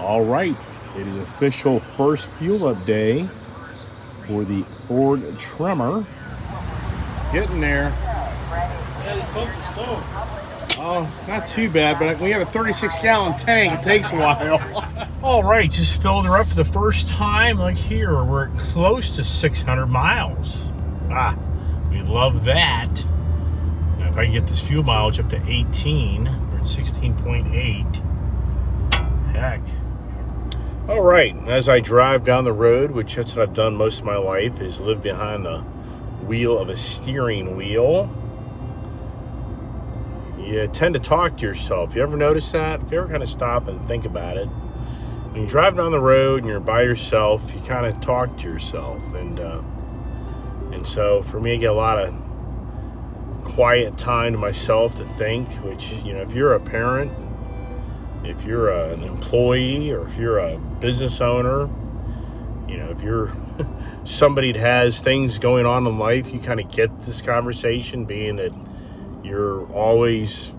All right, it is official first fuel up day for the Ford Tremor. Getting there. Yeah, these pumps are slow. Oh, not too bad, but we have a 36-gallon tank. It takes a while. All right, just filled her up for the first time. Like here, we're at close to 600 miles. We love that. Now, if I can get this fuel mileage up to 18, we're at 16.8. Heck. All right, as I drive down the road, which that's what I've done most of my life, is live behind the wheel of a steering wheel. You tend to talk to yourself. You ever notice that? If you ever kind of stop and think about it, when you drive down the road and you're by yourself, you kind of talk to yourself. And so for me, I get a lot of quiet time to myself to think, which, you know, if you're a parent, if you're an employee, or if you're a business owner, you know, if you're somebody that has things going on in life, you kind of get this conversation, being that you're always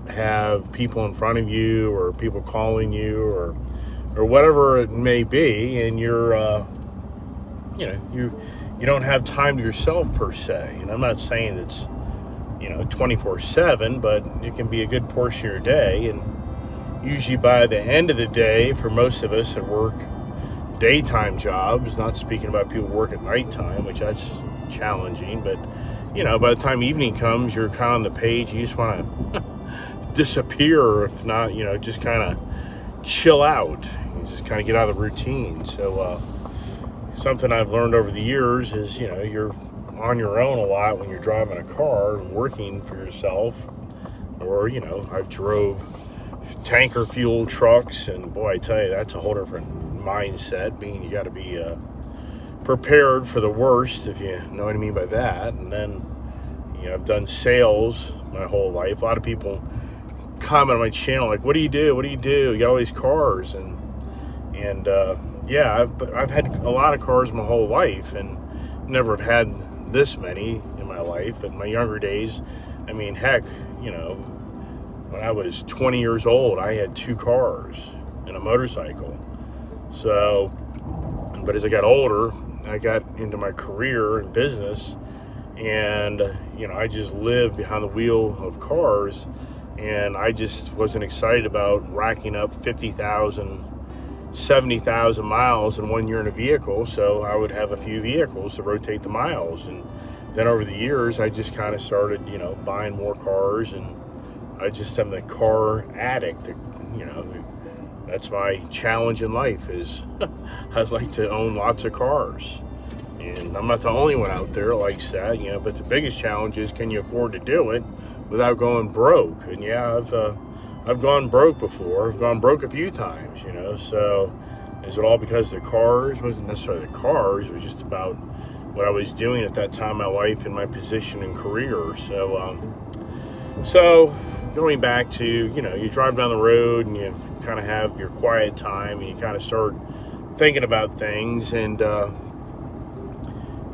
have people in front of you, or people calling you, or whatever it may be, and you're you know, you don't have time to yourself per se. And I'm not saying it's, you know, 24/7, but it can be a good portion of your day. And usually by the end of the day, for most of us that work daytime jobs, not speaking about people who work at nighttime, which that's challenging, but you know, by the time evening comes, you're kind of on the page. You just want to disappear, if not, you know, just kind of chill out. You just kind of get out of the routine. So something I've learned over the years is, you know, you're on your own a lot when you're driving a car and working for yourself. Or, you know, I drove tanker fuel trucks, and boy, I tell you, that's a whole different mindset, being you got to be prepared for the worst, if you know what I mean by that. And then, you know, I've done sales my whole life. A lot of people comment on my channel like, what do you do? What do you do? You got all these cars. And yeah, I've had a lot of cars my whole life, and never have had this many in my life. But in my younger days, I mean, heck, you know, when I was 20 years old, I had 2 cars and a motorcycle. So, but as I got older, I got into my career in business, and, you know, I just lived behind the wheel of cars, and I just wasn't excited about racking up 50,000, 70,000 miles in 1 year in a vehicle. So I would have a few vehicles to rotate the miles. And then over the years, I just kind of started, you know, buying more cars, and I just am the car addict. You know, that's my challenge in life, is I'd like to own lots of cars. And I'm not the only one out there that likes that, you know, but the biggest challenge is, can you afford to do it without going broke? And yeah, I've gone broke before. I've gone broke a few times, you know. So is it all because of the cars? It wasn't necessarily the cars. It was just about what I was doing at that time in my life and my position and career. So going back to, you know, you drive down the road and you kind of have your quiet time, and you kind of start thinking about things, and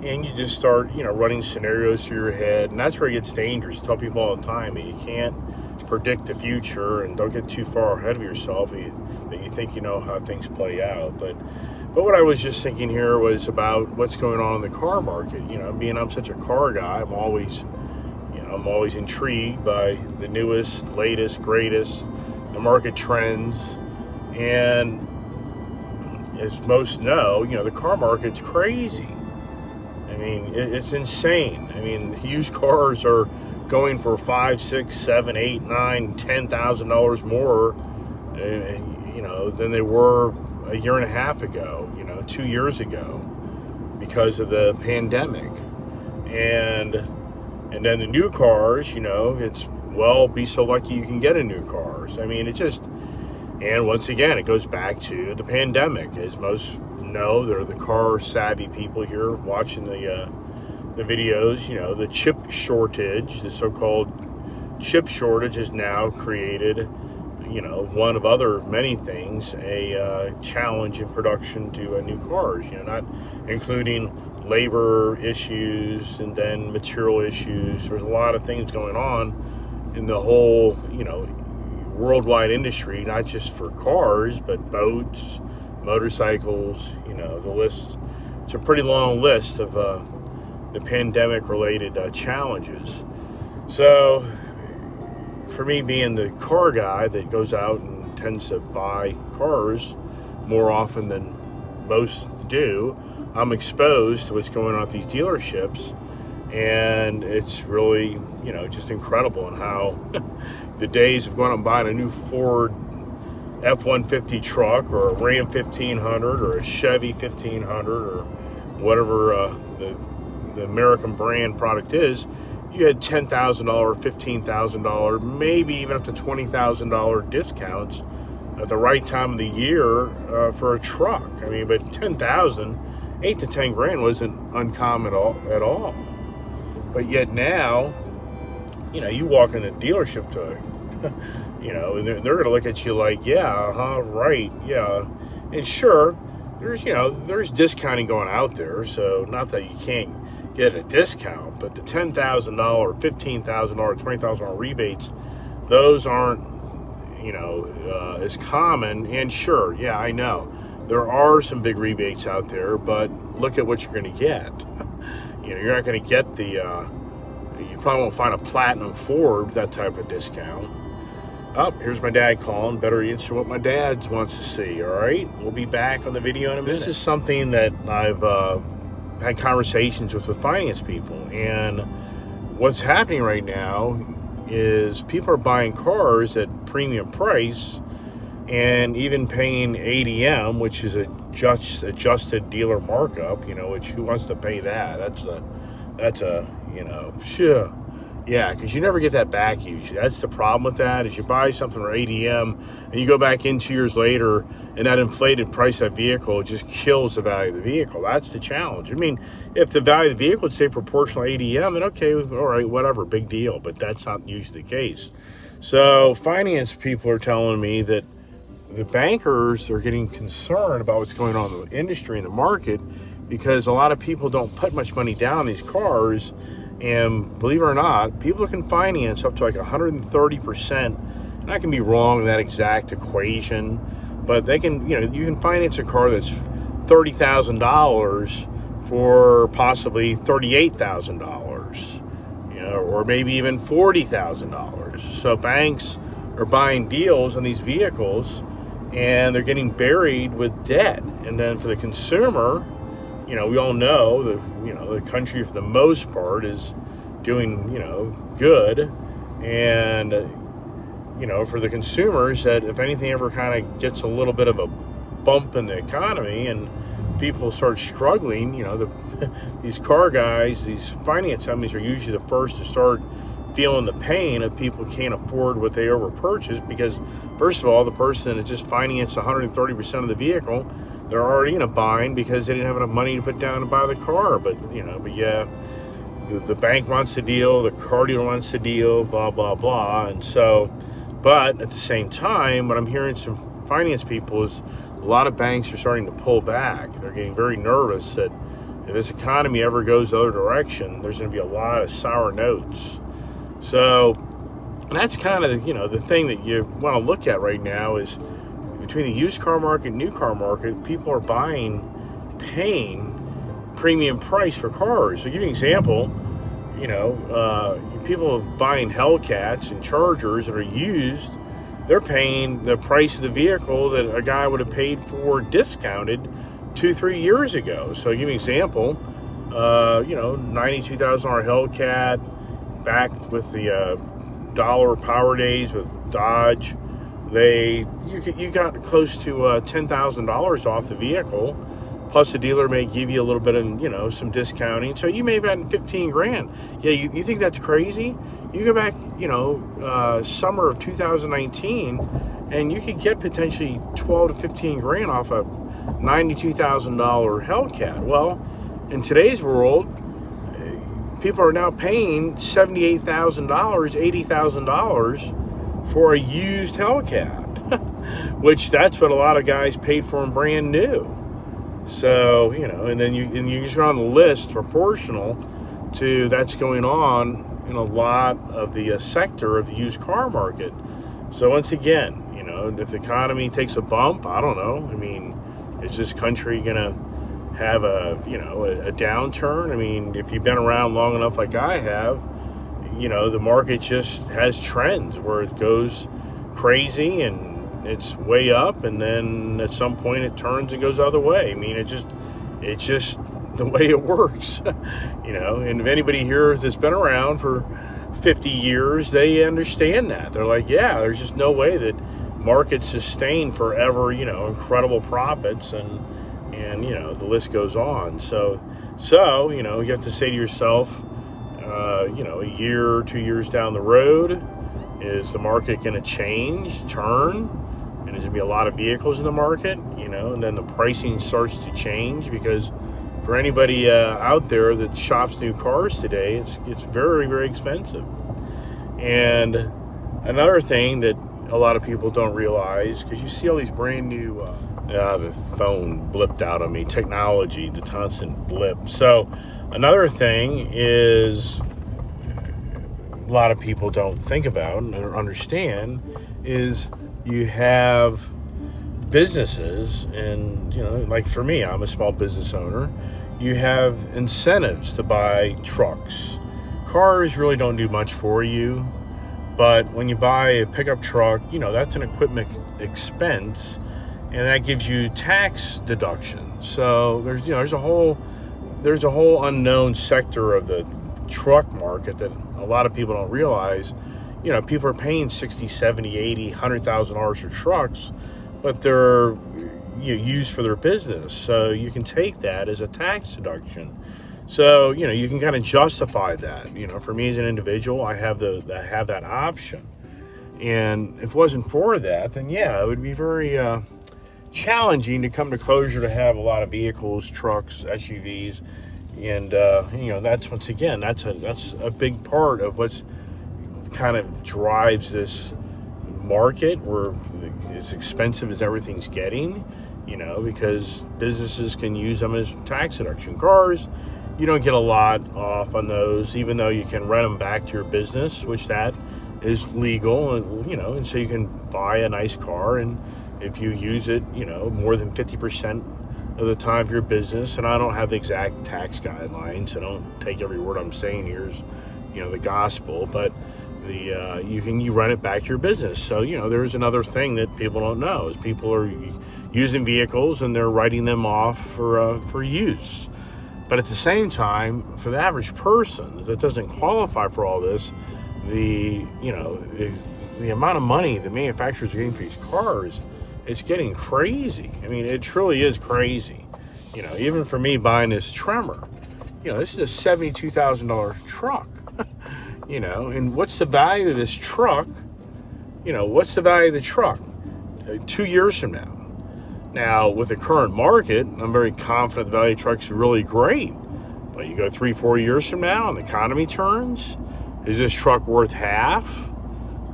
you just start, you know, running scenarios through your head. And that's where it gets dangerous. I tell people all the time that you can't predict the future, and don't get too far ahead of yourself that you think you know how things play out. But what I was just thinking here was about what's going on in the car market. You know, being I'm such a car guy, I'm always intrigued by the newest, latest, greatest, the market trends. And as most know, you know, the car market's crazy. I mean, it's insane. I mean, used cars are going for $5,000, $6,000, $7,000, $8,000, $9,000, $10,000 more, you know, than they were a year and a half ago, you know, 2 years ago, because of the pandemic. And then the new cars, you know, it's, well, be so lucky you can get a new car. I mean, it's just, And once again, it goes back to the pandemic. As most know, they're the car savvy people here watching the videos. You know, the chip shortage, the so-called chip shortage, has now created, you know, one of other many things, a challenge in production to new cars. You know, not including labor issues and then material issues. There's a lot of things going on in the whole, you know, worldwide industry, not just for cars, but boats, motorcycles, you know, the list. It's a pretty long list of the pandemic-related challenges. So, for me, being the car guy that goes out and tends to buy cars more often than most do, I'm exposed to what's going on at these dealerships, and it's really, you know, just incredible in how the days of going out and buying a new Ford F-150 truck or a Ram 1500 or a Chevy 1500 or whatever the American brand product is, you had $10,000, $15,000, maybe even up to $20,000 discounts at the right time of the year for a truck. I mean, but 10,000, 8 to 10 grand wasn't uncommon at all. But yet now, you know, you walk in a dealership to, you know, and they're going to look at you like, yeah, right, yeah. And sure, there's, you know, there's discounting going out there, so not that you can't get a discount, but the $10,000, $15,000, $20,000 rebates, those aren't, you know, as common. And sure, yeah, I know there are some big rebates out there, but look at what you're going to get. You know, you're not going to get the, you probably won't find a Platinum Ford with that type of discount. Oh, here's my dad calling. Better answer what my dad wants to see, all right? We'll be back on the video in a minute. This is something that I've had conversations with finance people, and what's happening right now is people are buying cars at premium price and even paying ADM, which is adjusted dealer markup, you know, which who wants to pay that? That's a you know, sure. Yeah, because you never get that back usually. That's the problem with that, is you buy something for ADM and you go back in 2 years later and that inflated price of that vehicle just kills the value of the vehicle. That's the challenge. I mean, if the value of the vehicle would stay proportional to ADM, then okay, all right, whatever, big deal. But that's not usually the case. So finance people are telling me that the bankers are getting concerned about what's going on in the industry and the market, because a lot of people don't put much money down on these cars. And believe it or not, people can finance up to like 130%. And I can be wrong in that exact equation, but they can, you know, you can finance a car that's $30,000 for possibly $38,000, you know, or maybe even $40,000. So banks are buying deals on these vehicles and they're getting buried with debt. And then for the consumer, you know, we all know the, you know, the country for the most part is doing, you know, good. And, you know, for the consumers, that if anything ever kind of gets a little bit of a bump in the economy and people start struggling, you know, these car guys, these finance companies are usually the first to start feeling the pain of people can't afford what they overpurchase, because first of all, the person that just financed 130% of the vehicle, they're already in a bind because they didn't have enough money to put down to buy the car. But, you know, but yeah, the bank wants the deal, the car dealer wants the deal, blah, blah, blah. And so, but at the same time, what I'm hearing from finance people is a lot of banks are starting to pull back. They're getting very nervous that if this economy ever goes the other direction, there's going to be a lot of sour notes. So, and that's kind of, you know, the thing that you want to look at right now is, between the used car market and new car market, people are paying premium price for cars. So to give you an example, you know, people are buying Hellcats and Chargers that are used. They're paying the price of the vehicle that a guy would have paid for discounted 2-3 years ago. So to give you an example, you know, $92,000 Hellcat backed with the dollar power days with Dodge. You got close to $10,000 off the vehicle, plus the dealer may give you a little bit of, you know, some discounting. So you may have gotten 15 grand. Yeah, you think that's crazy? You go back, you know, summer of 2019, and you could get potentially 12 to 15 grand off a $92,000 Hellcat. Well, in today's world, people are now paying $78,000, $80,000 for a used Hellcat, which that's what a lot of guys paid for them brand new. So, and then you just on the list proportional to that's going on in a lot of the sector of the used car market. So once again, if the economy takes a bump, I don't know. I mean, is this country gonna have a downturn? I mean, if you've been around long enough like I have, the market just has trends where it goes crazy and it's way up, and then at some point it turns and goes the other way. I mean, it's just the way it works. And if anybody here that's been around for 50 years, they understand that. They're like, yeah, there's just no way that markets sustain forever, incredible profits, and the list goes on. So you have to say to yourself, a year or 2 years down the road, is the market going to turn, and there's going to be a lot of vehicles in the market, and then the pricing starts to change, because for anybody out there that shops new cars today, it's very, very expensive. And another thing that a lot of people don't realize, because you see all these brand new the phone blipped out on me, technology, the constant blip. So another thing is a lot of people don't think about or understand is you have businesses, and like for me, I'm a small business owner. You have incentives to buy trucks. Cars really don't do much for you, but when you buy a pickup truck, that's an equipment expense, and that gives you tax deductions. So there's a whole unknown sector of the truck market that a lot of people don't realize. People are paying $60, $70, $80, $100,000 for trucks, but they're used for their business. So you can take that as a tax deduction. So, you can kind of justify that. For me as an individual, I have that option. And if it wasn't for that, then yeah, it would be very challenging to come to closure to have a lot of vehicles, trucks, SUVs. And, that's, once again, that's a big part of what's kind of drives this market, where as expensive as everything's getting, because businesses can use them as tax deduction. Cars, you don't get a lot off on those, even though you can rent them back to your business, which that is legal, and so you can buy a nice car, and if you use it, more than 50% of the time for your business. And I don't have the exact tax guidelines, so don't take every word I'm saying here as, the gospel, but you run it back to your business. So, there's another thing that people don't know is people are using vehicles and they're writing them off for use. But at the same time, for the average person that doesn't qualify for all this, the amount of money the manufacturers are getting for these cars, it's getting crazy. I mean, it truly is crazy. Even for me buying this Tremor, this is a $72,000 truck. And what's the value of this truck? What's the value of the truck 2 years from now? Now, with the current market, I'm very confident the value of the truck's really great. But you go 3-4 years from now and the economy turns, is this truck worth half?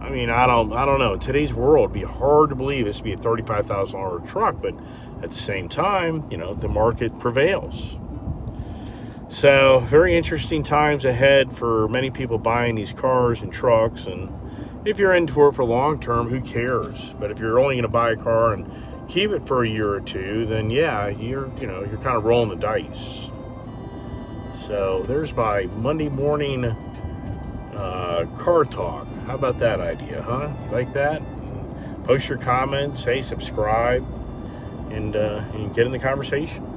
I mean, I don't know. In today's world, it'd be hard to believe this would be a $35,000 truck, but at the same time, the market prevails. So, very interesting times ahead for many people buying these cars and trucks. And if you're into it for long term, who cares? But if you're only going to buy a car and keep it for a year or two, then yeah, you're kind of rolling the dice. So there's my Monday morning car talk. How about that idea, huh? You like that? Post your comments, hey, subscribe, and get in the conversation.